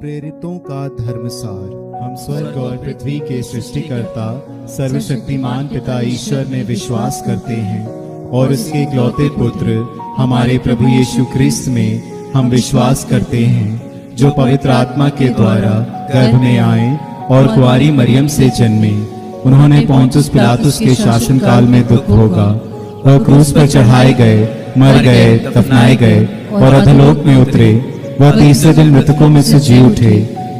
प्रेरितों का धर्मसार। हम स्वर्ग और पृथ्वी के सृष्टिकर्ता सर्वशक्तिमान पिता ईश्वर में विश्वास करते हैं और उसके इकलौते पुत्र हमारे प्रभु यीशु क्रिस्त में हम विश्वास करते हैं, जो पवित्र आत्मा के द्वारा गर्भ में आए और कुंवारी मरियम से जन्मे। उन्होंने पोंतुस पिलातुस के शासन काल में दुख भोगा और क्रूस पर चढ़ाए गए, मर गए, दफनाए गए और अधोलोक में उतरे। वह तीसरे दिन मृतकों में से जी उठे,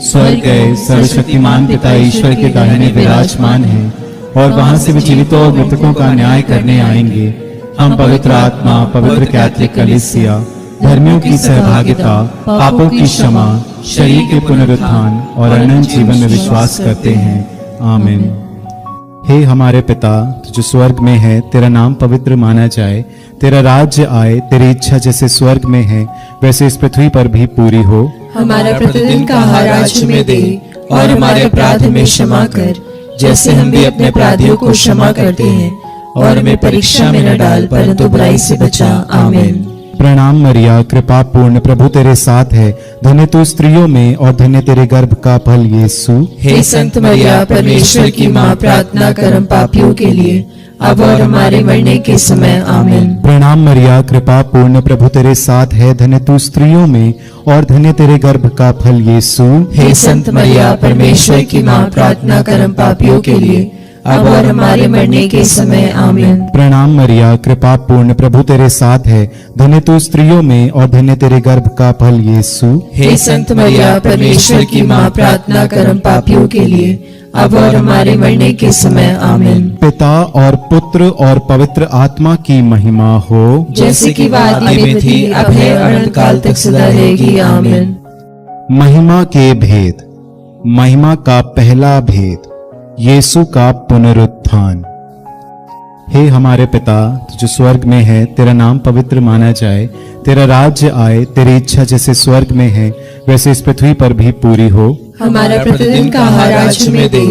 स्वर्ग गए, सर्वशक्तिमान पिता ईश्वर के दाहिने विराजमान हैं और वहां से वे जीवितों और मृतकों का न्याय करने आएंगे। हम पवित्र आत्मा, पवित्र कैथोलिक कलीसिया, धर्मियों की सहभागिता, पापों की क्षमा, शरीर के पुनरुत्थान और अनंत जीवन में विश्वास करते हैं। आमीन। हे हमारे पिता, तू जो स्वर्ग में है, तेरा नाम पवित्र माना जाए, तेरा राज्य आए, तेरी इच्छा जैसे स्वर्ग में है वैसे इस पृथ्वी पर भी पूरी हो। हमारा प्रतिदिन का आहार आज हमें दे और हमारे अपराध हमें क्षमा कर, जैसे हम भी अपने अपराधियों को क्षमा करते हैं, और हमें परीक्षा में न डाल परंतु बुराई से बचा। आमीन। प्रणाम मरिया, कृपा पूर्ण, प्रभु तेरे साथ है, धन्य तू स्त्रियों में और धन्य तेरे गर्भ का फल यीशु। हे संत मरिया, परमेश्वर की माँ, प्रार्थना कर हम पापियों के लिए अब और हमारे मरने के समय। आमीन। प्रणाम मरिया, कृपा पूर्ण, प्रभु तेरे साथ है, धन्य तू स्त्रियों में और धन्य तेरे गर्भ का फल यीशु। हे संत मरिया, परमेश्वर की माँ, प्रार्थना कर हम पापियों के लिए अब और हमारे मरने के समय। आमीन। प्रणाम मरिया, कृपा पूर्ण, प्रभु तेरे साथ है, धन्य तू स्त्रियों में और धन्य तेरे गर्भ का फल यीशु। हे संत मरिया, परमेश्वर की माँ, प्रार्थना कर हम पापियों के लिए अब और हमारे मरने के समय। आमीन। पिता और पुत्र और पवित्र आत्मा की महिमा हो, जैसे कि आदि में थी, अब है, अनंत काल तक सदा रहेगी। आमीन। महिमा के भेद। महिमा का पहला भेद, यीशु का पुनरुत्थान। हे हमारे पिता, तू जो स्वर्ग में है, तेरा नाम पवित्र माना जाए, तेरा राज्य आए, तेरी इच्छा जैसे स्वर्ग में है वैसे इस पृथ्वी पर भी पूरी हो। हमारा प्रतिदिन का आहार आज हमें दे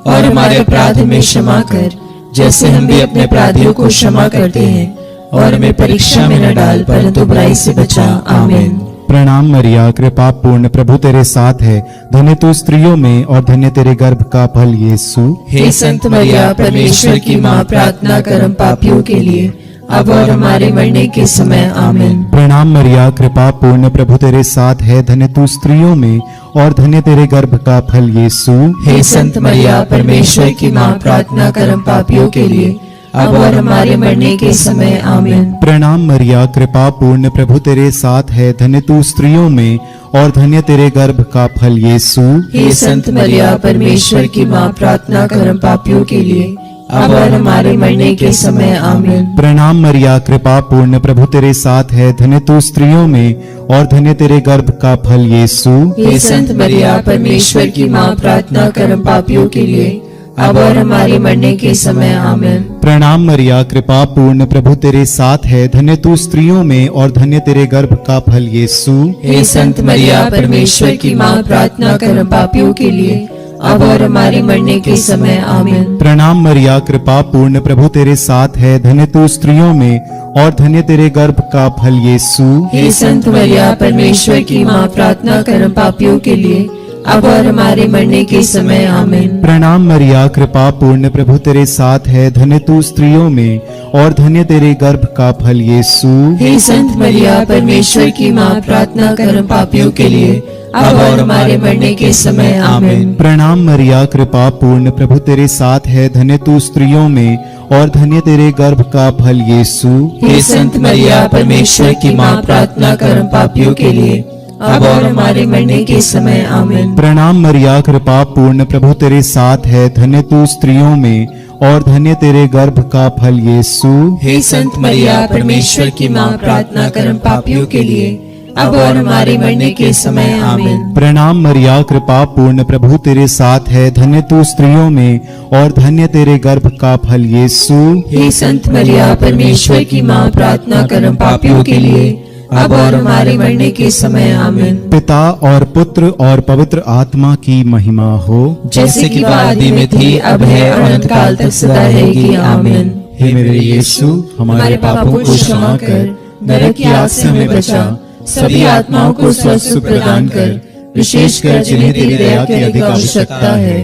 और हमारे अपराध हमें क्षमा कर, जैसे हम भी अपने अपराधियों को क्षमा करते हैं, और हमें परीक्षा में न डाल परंतु बुराई से बचा। आमीन। प्रणाम मरिया, कृपा पूर्ण, प्रभु तेरे साथ है, धन्य तू स्त्रियों में और धन्य तेरे गर्भ का फल यीशु। हे संत मरिया, परमेश्वर की माँ, प्रार्थना कर हम पापियों के लिए अब और हमारे मरने के समय। आमीन। प्रणाम मरिया, कृपा पूर्ण, प्रभु तेरे साथ है, धन्य तू स्त्रियों में और धन्य तेरे गर्भ का फल यीशु। हे संत मरिया, परमेश्वर की माँ, प्रार्थना कर हम पापियों के लिए अब और हमारे मरने के समय। आमीन। प्रणाम मरिया, कृपा पूर्ण, प्रभु तेरे साथ है, धन्य तू स्त्रियों में और धन्य तेरे गर्भ का फल यीशु। हे संत मरिया, परमेश्वर की माँ, प्रार्थना कर हम पापियों के लिए अब और हमारे मरने के समय। आमीन। प्रणाम मरिया, कृपा पूर्ण, प्रभु तेरे साथ है, धन्य तू स्त्रियों में और धन्य तेरे गर्भ का फल यीशु। हे संत मरिया, परमेश्वर की माँ, प्रार्थना कर हम पापियों के लिए अब और हमारे मरने के समय। आमीन। प्रणाम मरिया, कृपा पूर्ण, प्रभु तेरे साथ है, धन्य तू स्त्रियों में और धन्य तेरे गर्भ का फल यीशु। हे संत मरिया, परमेश्वर की माँ, प्रार्थना कर हम पापियों के लिए अब और हमारे मरने के समय। आमीन। प्रणाम मरिया, कृपा पूर्ण, प्रभु तेरे साथ है, धन्य तू स्त्रियों में और धन्य तेरे गर्भ का फल यीशु। हे संत मरिया, परमेश्वर की माँ, प्रार्थना कर हम पापियों के लिए अब और हमारे मरने के समय। आमीन। प्रणाम मरिया, कृपा पूर्ण, प्रभु तेरे साथ है, धन्य तू स्त्रियों में और धन्य तेरे गर्भ का फल यीशु। हे संत मरिया, परमेश्वर की माँ, प्रार्थना कर हम पापियों के लिए अब और हमारे मरने के समय। आमीन। प्रणाम मरिया, कृपा पूर्ण, प्रभु तेरे साथ है, धन्य तू स्त्रियों में और धन्य तेरे गर्भ का फल यीशु। हे संत मरिया, परमेश्वर की माँ, प्रार्थना कर हम पापियों के लिए अब और हमारे मरने के समय। आमीन। प्रणाम मरिया, कृपा पूर्ण, प्रभु तेरे साथ है, धन्य तू स्त्रियों में और धन्य तेरे गर्भ का फल यीशु। हे संत मरिया, परमेश्वर की माँ, प्रार्थना कर हम पापियों के लिए अब और हमारे मरने के समय। आमीन। प्रणाम मरिया, कृपा पूर्ण, प्रभु तेरे साथ है, धन्य तू स्त्रियों में और धन्य तेरे गर्भ का फल यीशु। हे संत मरिया, परमेश्वर की माँ, प्रार्थना कर हम पापियों के लिए अब और हमारे मरने के समय। आमीन। पिता और पुत्र और पवित्र आत्मा की महिमा हो, जैसे कि आदि में थी, अब है, अनंत काल तक सदा रहेगी। आमीन। हे मेरे यीशु, हमारे पापों को क्षमा कर, नरक की आग से हमें बचा, सभी आत्माओं को स्वस्थ प्रदान कर, विशेषकर जिन्हें तेरी दया की अधिक आवश्यकता है।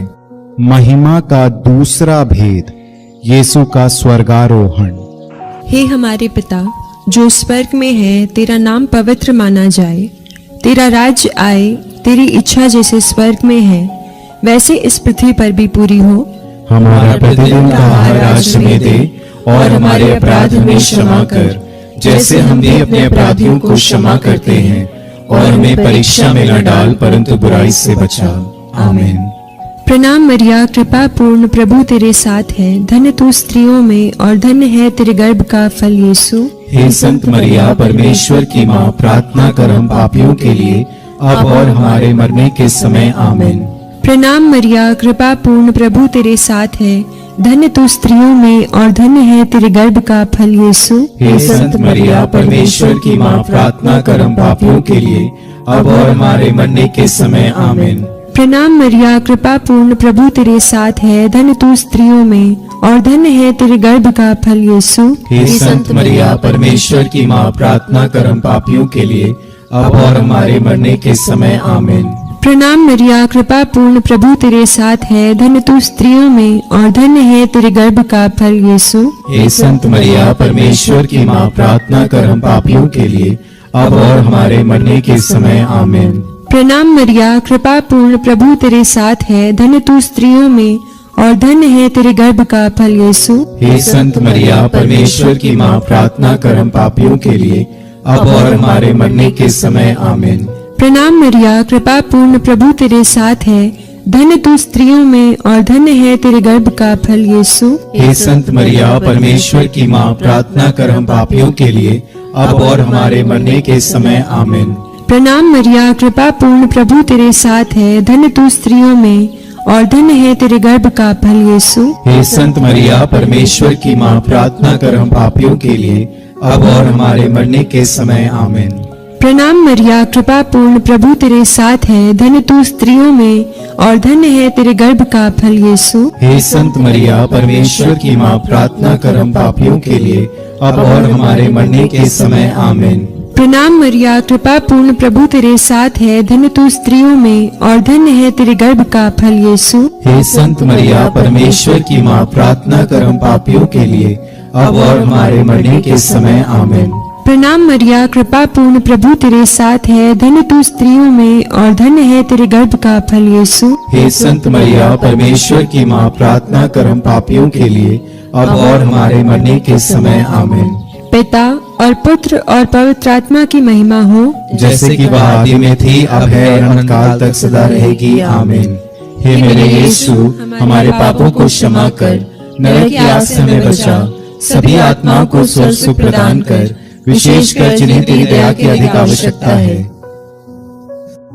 महिमा का दूसरा भेद, यीशु का स्वर्गारोहण। हे हमारे पिता जो स्वर्ग में है, तेरा नाम पवित्र माना जाए, तेरा राज्य आए, तेरी इच्छा जैसे स्वर्ग में है वैसे इस पृथ्वी पर भी पूरी हो। हमारा प्रतिदिन का आहार आज हमें दे, और हमारे अपराध हमें क्षमा कर, जैसे हम भी अपने अपराधियों को क्षमा करते हैं, और हमें परीक्षा में न डाल, परंतु बुराई से बचा। आमीन। प्रणाम मरिया, कृपा पूर्ण, प्रभु तेरे साथ है, धन्य तू स्त्रियों में और धन्य है तेरे गर्भ का फल यीशु। हे संत मरिया, परमेश्वर की माँ, प्रार्थना कर हम पापियों के लिए, अब और हमारे मरने के समय। आमीन। प्रणाम मरिया, कृपा पूर्ण, प्रभु तेरे साथ है, धन्य तू स्त्रियों में और धन्य है तेरे गर्भ का फल यीशु। हे संत मरिया, परमेश्वर की माँ, प्रार्थना कर हम पापियों के लिए, अब और हमारे मरने के समय। आमीन। प्रणाम मरिया, कृपा पूर्ण, प्रभु तेरे साथ है, धन्य तू स्त्रियों में और धन्य है तेरे गर्भ का फल यीशु। हे संत मरिया, परमेश्वर की माँ, प्रार्थना कर हम पापियों के लिए, अब और हमारे मरने के समय। आमीन। प्रणाम मरिया, कृपा पूर्ण, प्रभु तेरे साथ है, धन्य तू स्त्रियों में और धन्य है तेरे गर्भ का फल यीशु। हे संत मरिया, परमेश्वर की माँ, प्रार्थना कर हम पापियों के लिए, अब और हमारे मरने के समय। आमीन। प्रणाम मरिया, कृपा पूर्ण, प्रभु तेरे साथ है, धन्य तू स्त्रियों में और धन्य है तेरे गर्भ का फल यीशु। हे संत मरिया, परमेश्वर की माँ, प्रार्थना कर हम पापियों के लिए, अब और हमारे मरने के समय। आमीन। प्रणाम मरिया, कृपा पूर्ण, प्रभु तेरे साथ है, धन्य तू स्त्रियों में और धन्य है तेरे गर्भ का फल यीशु। हे संत मरिया, परमेश्वर की माँ, प्रार्थना कर हम पापियों के लिए, अब और हमारे मरने के समय। आमीन। प्रणाम मरिया, कृपा पूर्ण, प्रभु तेरे साथ है, धन्य तू स्त्रियों में और धन्य है तेरे गर्भ का फल यीशु। हे संत मरिया, परमेश्वर की माँ, प्रार्थना कर हम पापियों के लिए, अब और हमारे मरने के समय। आमीन। प्रणाम मरिया, कृपा पूर्ण, प्रभु तेरे साथ है, धन्य तू स्त्रियों में और धन्य है तेरे गर्भ का फल यीशु। हे संत मरिया, परमेश्वर की माँ, प्रार्थना कर हम पापियों के लिए, अब और हमारे मरने के समय। आमीन। प्रणाम मरिया, कृपा पूर्ण, प्रभु तेरे साथ है, धन्य तू स्त्रियों में और धन्य है तेरे गर्भ का फल यीशु। हे संत मरिया, परमेश्वर की माँ, प्रार्थना कर हम पापियों के लिए, अब और हमारे मरने के समय। आमीन। प्रणाम मरिया, कृपा पूर्ण, प्रभु तेरे साथ है, धन्य तू स्त्रियों में और धन्य है तेरे गर्भ का फल यीशु। हे संत मरिया, परमेश्वर की माँ, प्रार्थना कर हम पापियों के लिए, अब और हमारे मरने के समय। आमीन। पिता और पुत्र और पवित्र आत्मा की महिमा हो, जैसे कि वह आदि में थी, अब है और अनंत काल तक सदा रहेगी। आमीन। हे मेरे यीशु, हमारे पापों को क्षमा कर, नरक की आग से हमें बचा, सभी आत्माओं को स्वर्ग सुख प्रदान कर, विशेषकर जिन्हें तेरी दया की अधिक आवश्यकता है।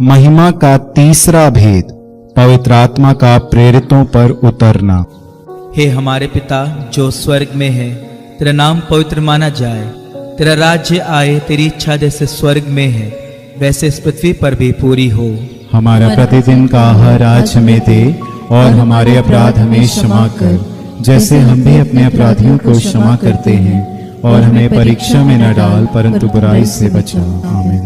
महिमा का तीसरा भेद, पवित्र आत्मा का प्रेरितों पर उतरना। हे हमारे पिता जो स्वर्ग में है, तेरा नाम पवित्र माना जाए, तेरा राज्य आए, तेरी इच्छा जैसे स्वर्ग में है वैसे इस पृथ्वी पर भी पूरी हो। हमारा प्रतिदिन का आहार आज हमें दे, और हमारे अपराध हमें क्षमा कर, जैसे हम भी अपने अपराधियों को क्षमा करते हैं, और हमें परीक्षा में न डाल, परंतु बुराई से बचा। आमीन।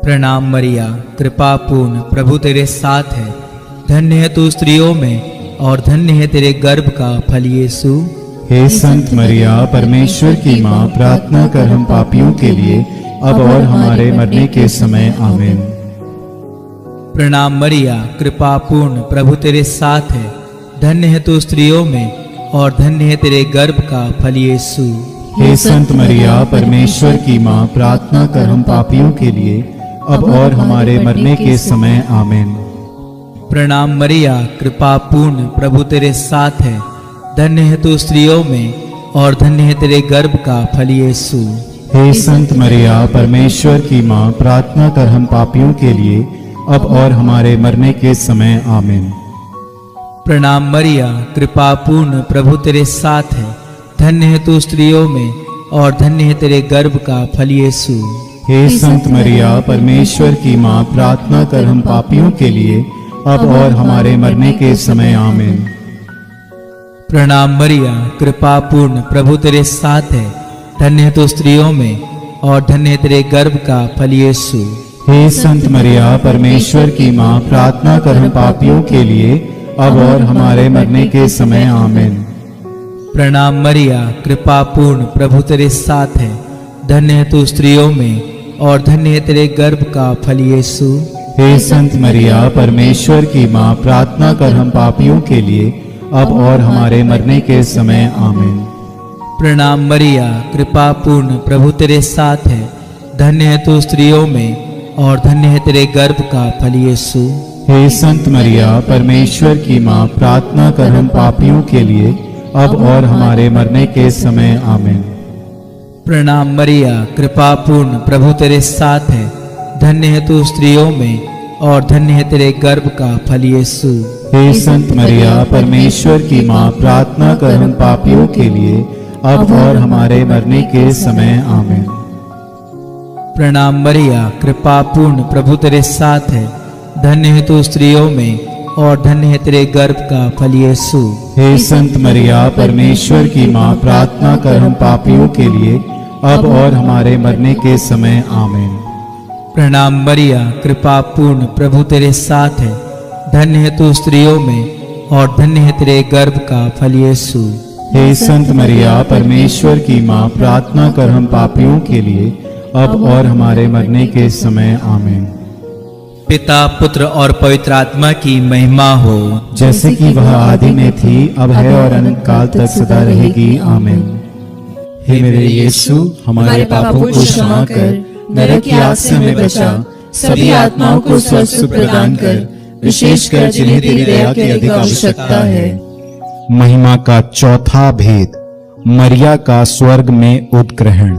प्रणाम मरिया, कृपा पूर्ण, प्रभु तेरे साथ है, धन्य है तू स्त्रियों में और धन्य है तेरे गर्भ का फल यीशु। हे संत मरिया, परमेश्वर की माँ, प्रार्थना कर हम पापियों के लिए, अब और हमारे मरने के समय। आमीन। प्रणाम मरिया, कृपा पूर्ण, प्रभु तेरे साथ है, धन्य है तू स्त्रियों में और धन्य है तेरे गर्भ का फल यीशु। हे संत मरिया, परमेश्वर की माँ, प्रार्थना कर हम पापियों के लिए, अब और हमारे मरने के समय। आमीन। प्रणाम मरिया, कृपा पूर्ण, प्रभु तेरे साथ है, धन्य है तू स्त्रियों में और धन्य है तेरे गर्भ का फल यीशु। हे संत मरिया, परमेश्वर की माँ, प्रार्थना कर हम पापियों के लिए, अब और हमारे मरने के समय। आमीन। प्रणाम मरिया, कृपा पूर्ण, प्रभु तेरे साथ है, धन्य है तू स्त्रियों में और धन्य है तेरे गर्भ का फल यीशु। हे संत मरिया, परमेश्वर की माँ, प्रार्थना कर हम पापियों के लिए, अब और हमारे मरने के समय। आमीन। प्रणाम मरिया, कृपा पूर्ण, प्रभु तेरे साथ है, धन्य है तू स्त्रियों में और धन्य है तेरे गर्भ का फल यीशु। हे संत मरिया परमेश्वर की माँ, प्रार्थना कर हम पापियों के लिए अब और हमारे मरने के समय आमीन। प्रणाम मरिया, कृपा पूर्ण, प्रभु तेरे साथ है। धन्य है तू स्त्रियों में और धन्य है तेरे गर्भ का फल यीशु। हे संत मरिया परमेश्वर की माँ, प्रार्थना कर हम पापियों के लिए अब और हमारे मरने के समय आमीन। प्रणाम मरिया, कृपा पूर्ण, प्रभु तेरे साथ है। धन्य है तू स्त्रियों में और धन्य है तेरे गर्भ का फल यीशु। हे संत मरिया परमेश्वर की माँ, प्रार्थना कर हम पापियों के लिए अब और हमारे मरने के समय आमीन। प्रणाम मरिया, कृपा पूर्ण, प्रभु तेरे साथ है। धन्य है तू स्त्रियों में और धन्य है तेरे गर्भ का फल यीशु। हे संत मरिया परमेश्वर की माँ, प्रार्थना कर हम पापियों के लिए अब और हमारे मरने के समय आमीन। प्रणाम मरिया, कृपा पूर्ण, प्रभु तेरे साथ है। धन्य है तू स्त्रियों में और धन्य है तेरे गर्भ का फल यीशु। हे संत मरिया परमेश्वर की माँ, प्रार्थना कर हम पापियों के लिए अब और हमारे मरने के समय आमीन। प्रणाम मरिया, कृपा पूर्ण, प्रभु तेरे साथ है। धन्य है तू स्त्रियों में और धन्य है तेरे गर्भ का फल यीशु। हे संत मरिया परमेश्वर की माँ, प्रार्थना कर हम पापियों के लिए अब और हमारे मरने के समय आमीन। पिता, पुत्र और पवित्र आत्मा की महिमा हो, जैसे कि वह आदि में थी, अब है और अनंत काल तक सदा रहेगी आमीन। हे मेरे यीशु, हमारे पापों को क्षमा कर, नरक की आग से हमें बचा, सभी आत्माओं को स्वस्थ प्रदान कर, विशेषकर जिन्हें तेरी दया की अधिक आवश्यकता है। महिमा का चौथा भेद, मरिया का स्वर्ग में उद्ग्रहण।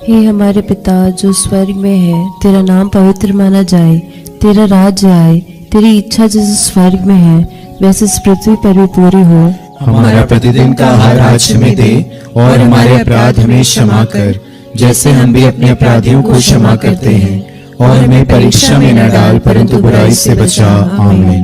हे हमारे पिता जो स्वर्ग में है, तेरा नाम पवित्र माना जाए, तेरा राज्य आए, तेरी इच्छा जैसे स्वर्ग में है वैसे इस पृथ्वी पर भी पूरी हो। हमारा प्रतिदिन का आहार आज हमें दे और हमारे अपराध हमें क्षमा कर, जैसे हम भी अपने अपराधियों को क्षमा करते हैं, और हमें परीक्षा में न डाल परंतु बुराई से बचा आमीन।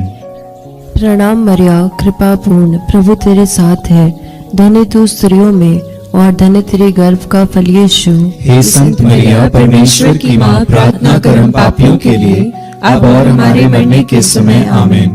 प्रणाम मरिया, कृपा पूर्ण, प्रभु तेरे साथ है। धन्य तू स्त्रियों में और धन्य तेरे गर्भ का फल यीशु। हे संत मरिया परमेश्वर की माँ, प्रार्थना कर हम पापियों के लिए अब और हमारे मरने के समय आमीन।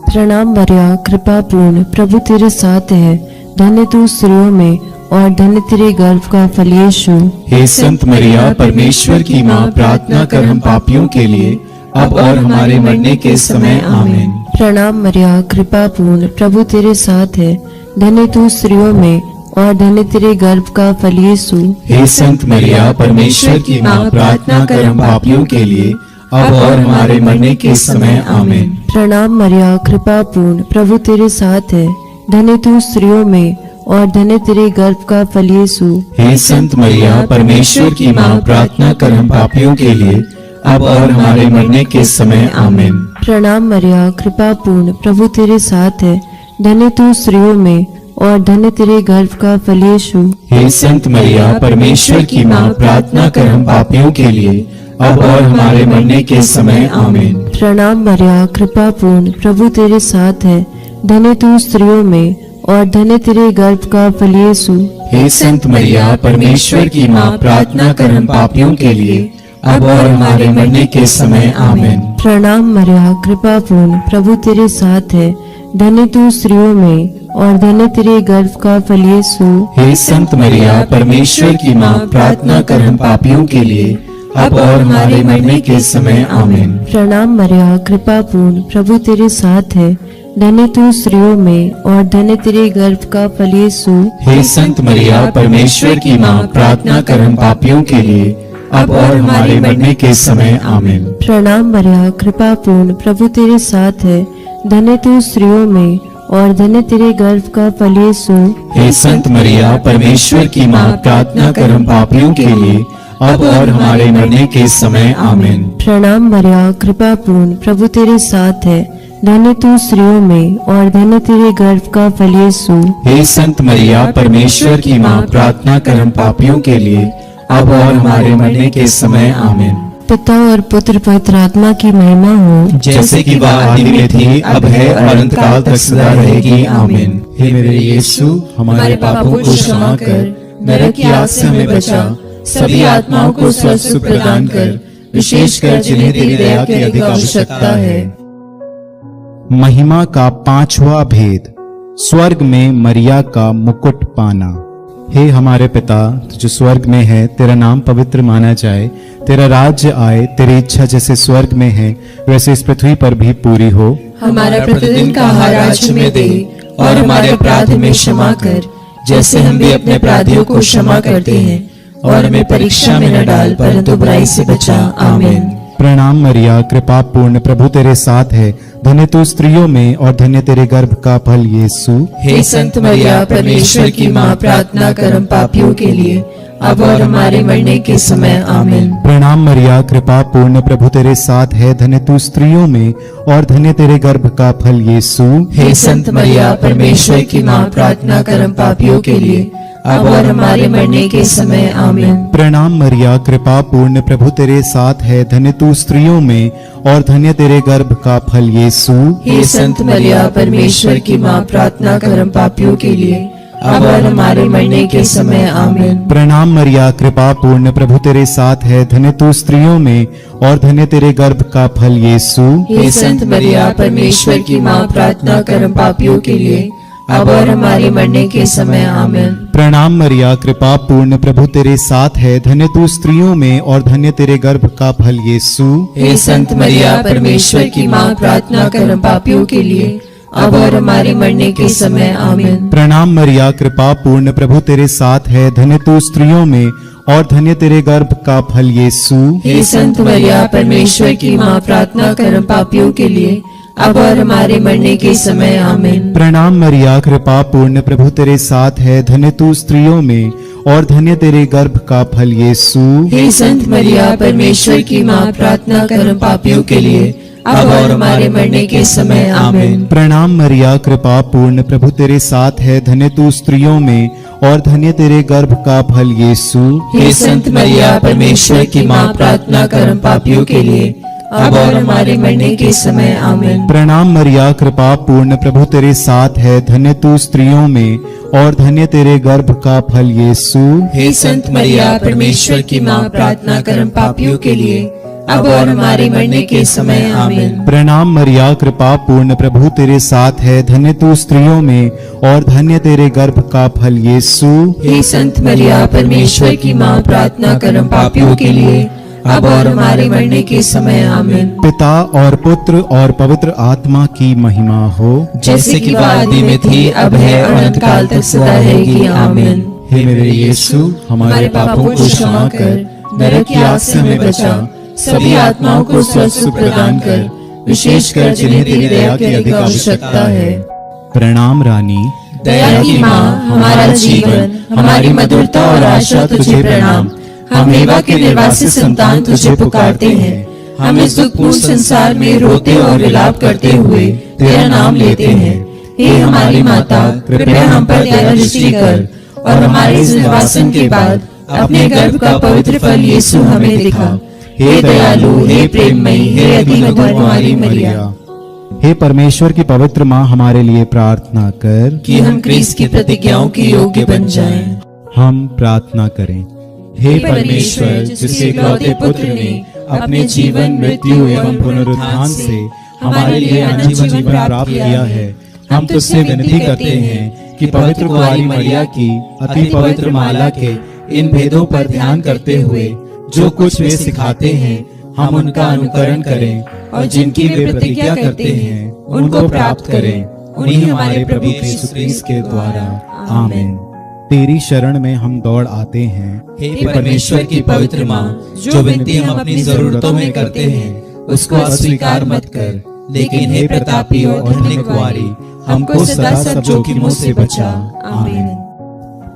प्रणाम मरिया, कृपा पूर्ण, प्रभु तेरे साथ है। धन्य तू स्त्रियों में और धन्य तेरे गर्भ का फल यीशु। हे संत मरिया परमेश्वर की माँ, प्रार्थना कर हम पापियों के लिए अब और हमारे मरने के समय आमीन। प्रणाम मरिया, कृपा पूर्ण, प्रभु तेरे साथ है। धन्य तू स्त्रियों में और धन्य तेरे गर्भ का फल यीशु। हे संत मरिया परमेश्वर की माँ, प्रार्थना कर हम पापियों के लिए अब और हमारे मरने के समय आमीन। प्रणाम मरिया, कृपा पूर्ण, प्रभु तेरे साथ है। धन्य तू स्त्रियों में और धन्य तेरे गर्भ का फल यीशु। हे संत मरिया परमेश्वर की माँ, प्रार्थना कर हम पापियों के लिए अब और हमारे मरने के समय आमीन। प्रणाम मरिया, कृपा पूर्ण, प्रभु तेरे साथ है। धन्य तू स्त्रियों में और धन्य तेरे गर्भ का फल यीशु। हे संत मरिया परमेश्वर की माँ, प्रार्थना कर हम पापियों के लिए अब और हमारे मरने के समय आमीन। प्रणाम मरिया, कृपा पूर्ण, प्रभु तेरे साथ है। धन्य तू स्त्रियों में और धन्य तेरे गर्भ का फल यीशु। हे संत मरिया परमेश्वर की माँ, प्रार्थना कर हम पापियों के लिए अब और हमारे मरने के समय आमीन। प्रणाम मरिया, कृपा पूर्ण, प्रभु तेरे साथ है। धन्य तू स्त्रियों में और धन्य तेरे गर्भ का फल यीशु। हे संत मरिया परमेश्वर की माँ, प्रार्थना कर हम पापियों के लिए अब और हमारे मरने के समय आमीन। प्रणाम मरिया, कृपा पूर्ण, प्रभु तेरे साथ है। धन्य तू स्त्रियों में और धन्य तेरे गर्भ का फल यीशु। हे संत मरिया परमेश्वर की माँ, प्रार्थना कर हम पापियों के लिए अब और हमारे मरने के समय आमीन। प्रणाम मरिया, कृपा पूर्ण, प्रभु तेरे साथ है। धन्य तू स्त्रियों में और धन्य तेरे गर्भ का फल यीशु। हे संत मरिया परमेश्वर की माँ, प्रार्थना कर हम पापियों के लिए अब और हमारे मरने के समय आमीन। प्रणाम मरिया, कृपा पूर्ण, प्रभु तेरे साथ है। धन्य तू स्त्रियों में और धन्य तेरे गर्भ का फल यीशु। हे संत मरिया परमेश्वर की माँ, प्रार्थना कर हम पापियों के लिए अब और हमारे मरने के समय आमीन। पिता और पुत्र पवित्र आत्मा की महिमा हो, जैसे कि वह आदि में थी, अब है और अनंत काल तक सदा रहेगी आमीन। हे मेरे यीशु, हमारे पापों को क्षमा कर, नरक की आग से हमें बचा, सभी आत्माओं को स्वस्थ प्रदान कर, विशेषकर जिन्हें तेरी दया की अधिक आवश्यकता है। महिमा का पांचवा भेद, स्वर्ग में मरिया का मुकुट पाना। हे हमारे पिता, तू जो स्वर्ग में है, तेरा नाम पवित्र माना जाए, तेरा राज्य आए, तेरी इच्छा जैसे स्वर्ग में है वैसे इस पृथ्वी पर भी पूरी हो। हमारा प्रतिदिन का आहार आज हमें दे, और हमारे अपराध में क्षमा कर, जैसे हम भी अपने अपराधियों को क्षमा करते हैं, और हमें परीक्षा में न डाल, परंतु बुराई से बचा। आमीन। प्रणाम मरिया, कृपा पूर्ण, प्रभु तेरे साथ है, धन्य तू स्त्रियों में और धन्य तेरे गर्भ का फल यीशु। हे संत मरिया, परमेश्वर की माँ, प्रार्थना कर हम पापियों के लिए, अब और हमारे मरने के समय। आमीन। प्रणाम मरिया, कृपा पूर्ण, प्रभु तेरे साथ है, धन्य तू स्त्रियों में और धन्य तेरे गर्भ का फल यीशु। हे संत मरिया, परमेश्वर की माँ, प्रार्थना कर हम पापियों के लिए, अब और हमारे मरने के समय। आमीन। प्रणाम मरिया, कृपा पूर्ण, प्रभु तेरे साथ है, धन्य तू स्त्रियों में और धन्य तेरे गर्भ का फल यीशु। हे संत मरिया, परमेश्वर की माँ, प्रार्थना कर हम पापियों के लिए, अब और हमारे मरने के समय। आमीन। प्रणाम मरिया, कृपा पूर्ण, प्रभु तेरे साथ है, धन्य तू स्त्रियों में और धन्य तेरे गर्भ का फल यीशु। हे संत मरिया, परमेश्वर की माँ, प्रार्थना कर हम पापियों के लिए, अब और हमारे मरने के समय। आमीन। प्रणाम मरिया, कृपा पूर्ण, प्रभु तेरे साथ है, धन्य तू स्त्रियों में और धन्य तेरे गर्भ का फल यीशु। हे संत मरिया, परमेश्वर की माँ, प्रार्थना कर हम पापियों के लिए, अब और हमारे मरने के समय। आमीन। प्रणाम मरिया, कृपा पूर्ण, प्रभु तेरे साथ है, धन्य तू स्त्रियों में और धन्य तेरे गर्भ का फल यीशु। हे संत मरिया, परमेश्वर की माँ, प्रार्थना कर हम पापियों के लिए, अब और हमारे मरने के समय। आमीन। प्रणाम मरिया, कृपा पूर्ण, प्रभु तेरे साथ है, धन्य तू स्त्रियों में और धन्य तेरे गर्भ का फल यीशु। हे संत मरिया, परमेश्वर की माँ, प्रार्थना कर हम पापियों के लिए, अब और हमारे मरने के समय। आमीन। प्रणाम मरिया, कृपा पूर्ण, प्रभु तेरे साथ है, धन्य तू स्त्रियों में और धन्य तेरे गर्भ का फल यीशु। हे संत मरिया, परमेश्वर की माँ, प्रार्थना कर हम पापियों के लिए, अब और हमारे मरने के समय। आमीन। प्रणाम मरिया, कृपा पूर्ण, प्रभु तेरे साथ है, धन्य तू स्त्रियों में और धन्य तेरे गर्भ का फल यीशु। हे संत मरिया, परमेश्वर की माँ, प्रार्थना कर हम पापियों के लिए, अब और हमारे मरने के समय। आमीन। प्रणाम मरिया, कृपा पूर्ण, प्रभु तेरे साथ है, धन्य तू स्त्रियों में और धन्य तेरे गर्भ का फल यीशु। हे संत मरिया, परमेश्वर की माँ, प्रार्थना कर हम पापियों के लिए, अब और हमारे मरने के समय। आमीन। पिता और पुत्र और पवित्र आत्मा की महिमा हो, जैसे कि वह आदि में थी, अब है और अनंत काल तक सदा रहेगी। आमीन। हे मेरे यीशु, हमारे पापों को क्षमा कर, नरक की आग से हमें बचा, सभी आत्माओं को स्वर्ग सुख प्रदान कर, विशेषकर जिन्हें तेरी दया की अधिक आवश्यकता है। प्रणाम रानी, दया की माँ, हमारा जीवन, हमारी मधुरता और आशा तुझे प्रणाम। हम एवा के निर्वासित संतान तुझे पुकारते हैं, हम इस दुखपूर्ण संसार में रोते और विलाप करते हुए तेरा नाम लेते हैं। हे हमारी माता, कृपया हम पर दया दृष्टि कर, और हमारे इस निर्वासन के बाद अपने गर्भ का पवित्र फल यीशु हमें दिखा। हे दयालु, हे प्रेममयी, हे अति मधुर कुमारी मरिया, हे परमेश्वर की पवित्र माँ, हमारे लिए प्रार्थना कर कि हम क्रिस्त की प्रतिज्ञाओं के योग्य बन जाएं। हम प्रार्थना करें। हे परमेश्वर, जिसके इकलौते पुत्र ने अपने जीवन, मृत्यु एवं पुनरुत्थान से हमारे लिए अनंत जीवन प्राप्त किया है, हम तुझसे विनती करते हैं कि पवित्र कुंवारी मरिया की अति पवित्र माला के इन भेदों पर ध्यान करते हुए जो कुछ वे सिखाते हैं, हम उनका अनुकरण करें, और जिनकी वे प्रतिज्ञा करते हैं उनको प्राप्त करें, उन्हीं हमारे प्रभु यीशु क्रिस्त के द्वारा। आमीन। तेरी शरण में हम दौड़ आते हैं। हे परमेश्वर की पवित्र माँ, जो विनती हम अपनी जरूरतों में करते हैं उसको अस्वीकार मत कर, लेकिन हे प्रतापी और धन्य कुंवारी, हमको सदा सब जोखिमों से बचा। आमीन।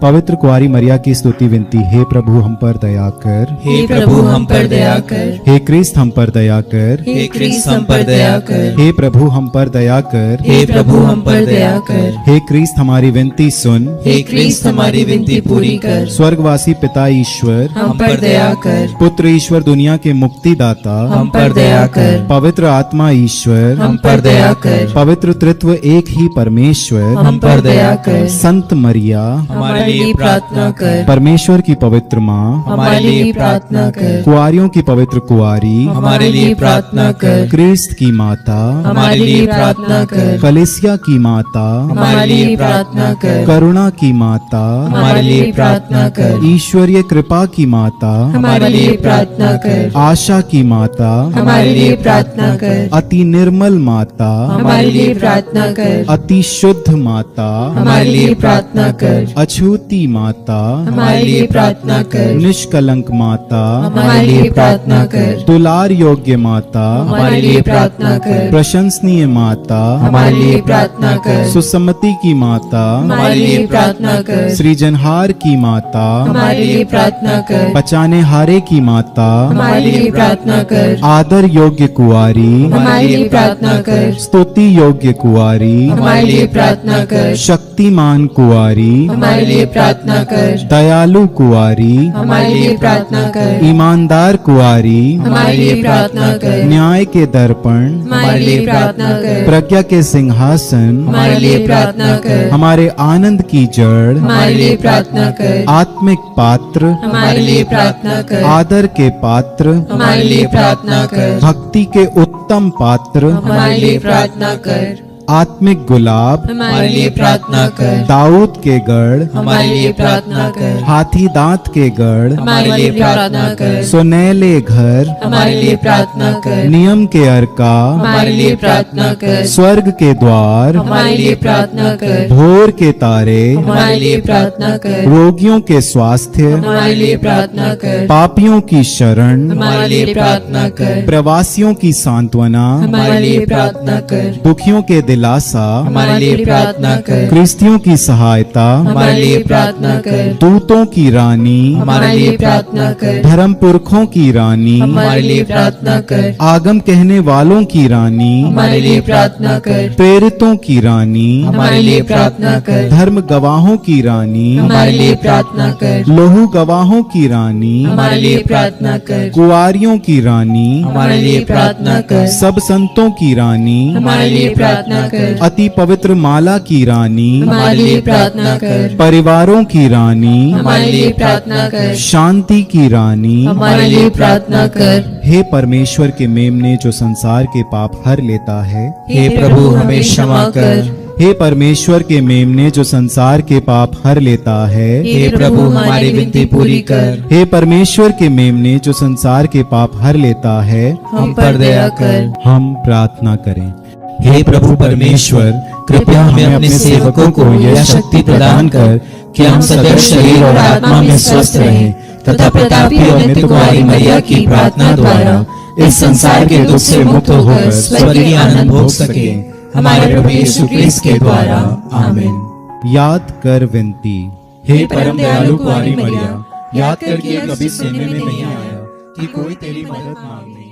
पवित्र कुंवारी मरिया की स्तुति विनती। हे प्रभु हम पर दया कर, हे प्रभु हम पर दया कर, हे क्रिस्त हम पर दया कर, हे क्रिस्त हम पर दया कर, हे प्रभु हम पर दया कर, हे प्रभु हम पर दया कर, हे क्रिस्त हमारी विनती सुन, हे क्रिस्त हमारी विनती पूरी कर, स्वर्गवासी पिता ईश्वर हम पर दया कर, पुत्र ईश्वर दुनिया के मुक्तिदाता हम पर दया कर, पवित्र आत्मा ईश्वर हम पर दया कर, पवित्र तृत्व एक ही परमेश्वर हम पर दया कर, संत मरिया हमारे हमारे लिए प्रार्थना कर। परमेश्वर की पवित्र माँ, हमारे लिए प्रार्थना कर। कुआरियों की पवित्र कुआरी, हमारे लिए प्रार्थना कर। क्रिस्त की माता, हमारे लिए प्रार्थना कर। कलीसिया की माता, हमारे लिए प्रार्थना कर। करुणा की माता, हमारे लिए प्रार्थना कर। ईश्वरीय कृपा की माता, हमारे लिए प्रार्थना कर। आशा की माता, हमारे लिए प्रार्थना कर। अति निर्मल माता, हमारे लिए प्रार्थना कर। अति शुद्ध माता, हमारे लिए प्रार्थना कर। अछूती माता, हमारे लिए प्रार्थना कर। निष्कलंक माता, हमारे लिए प्रार्थना कर। दुलार योग्य माता, हमारे लिए प्रार्थना कर। प्रशंसनीय माता, हमारे लिए प्रार्थना कर। सुसम्मति की माता, हमारे लिए प्रार्थना कर। सृजनहार की माता, हमारे लिए प्रार्थना कर। पचाने हारे की माता, हमारे लिए प्रार्थना कर। आदर योग्य कुआरी, हमारे लिए प्रार्थना कर। स्तुति योग्य कुआरी, हमारे लिए प्रार्थना कर। शक्तिमान कुआरी, हमारे लिए प्रार्थना कर। दयालु कुआरी, हमारे लिए प्रार्थना कर। ईमानदार कुआरी, हमारे लिए प्रार्थना कर। न्याय के दर्पण, हमारे लिए प्रार्थना कर। प्रज्ञा के सिंहासन, हमारे लिए प्रार्थना कर। हमारे आनंद की जड़, हमारे लिए प्रार्थना कर। आत्मिक पात्र, हमारे लिए प्रार्थना कर। आदर के पात्र, हमारे लिए प्रार्थना कर। भक्ति के उत्तम पात्र, हमारे लिए प्रार्थना कर। आत्मिक गुलाब, हमारे लिए प्रार्थना कर। दाऊद के गढ़, हमारे लिए प्रार्थना कर। हाथी दांत के गढ़, हमारे लिए प्रार्थना कर। सुनहले घर, हमारे लिए प्रार्थना कर। नियम के अर्का, हमारे लिए प्रार्थना कर। स्वर्ग के द्वार, हमारे लिए प्रार्थना कर। भोर के तारे, हमारे लिए प्रार्थना कर। रोगियों के स्वास्थ्य, हमारे लिए प्रार्थना कर। पापियों की शरण, हमारे लिए प्रार्थना कर। प्रवासियों की सांत्वना, हमारे लिए प्रार्थना कर। दुखियों के दिलासा, हमारे लिए प्रार्थना कर। क्रिस्तियों की सहायता, हमारे लिए प्रार्थना कर। दूतों की रानी, हमारे लिए प्रार्थना कर। धर्म पुरखों की रानी, हमारे लिए प्रार्थना कर। आगम कहने वालों की रानी, हमारे लिए प्रार्थना कर। प्रेरितों की रानी, हमारे लिए प्रार्थना कर। धर्म गवाहों की रानी, हमारे लिए प्रार्थना कर। लोहू गवाहों की रानी, हमारे लिए प्रार्थना कर। कुआरियों की रानी, हमारे लिए प्रार्थना कर। सब संतों की रानी, हमारे लिए प्रार्थना कर। अति पवित्र माला की रानी, हमारे लिए प्रार्थना कर। परिवारों की रानी, हमारे लिए प्रार्थना कर। शांति की रानी, हमारे लिए प्रार्थना कर। हे परमेश्वर के मेमने जो संसार के पाप हर लेता है, हे प्रभु हमें क्षमा कर। हे परमेश्वर के मेमने जो संसार के पाप हर लेता है, हे प्रभु हमारी विनती पूरी कर। हे परमेश्वर के मेमने जो संसार के पाप हर लेता है, हम पर दया कर। हम प्रार्थना करें। हे प्रभु परमेश्वर, कृपया हमें अपने सेवकों को यह शक्ति प्रदान कर कि हम सदैव शरीर और आत्मा में स्वस्थ रहें तथा प्रतापी और नित्य कुमारी मैया की प्रार्थना द्वारा इस संसार के दुख से मुक्त होकर स्वर्गीय आनंद भोग सके। हमारे प्रभु यीशु क्रिस्त के द्वारा, आमीन। याद कर विनती। हे परम दयालु कुंवारी मरिया, याद कर कि यह कभी सीने में नहीं आया कि कोई तेरी मदद मांगे।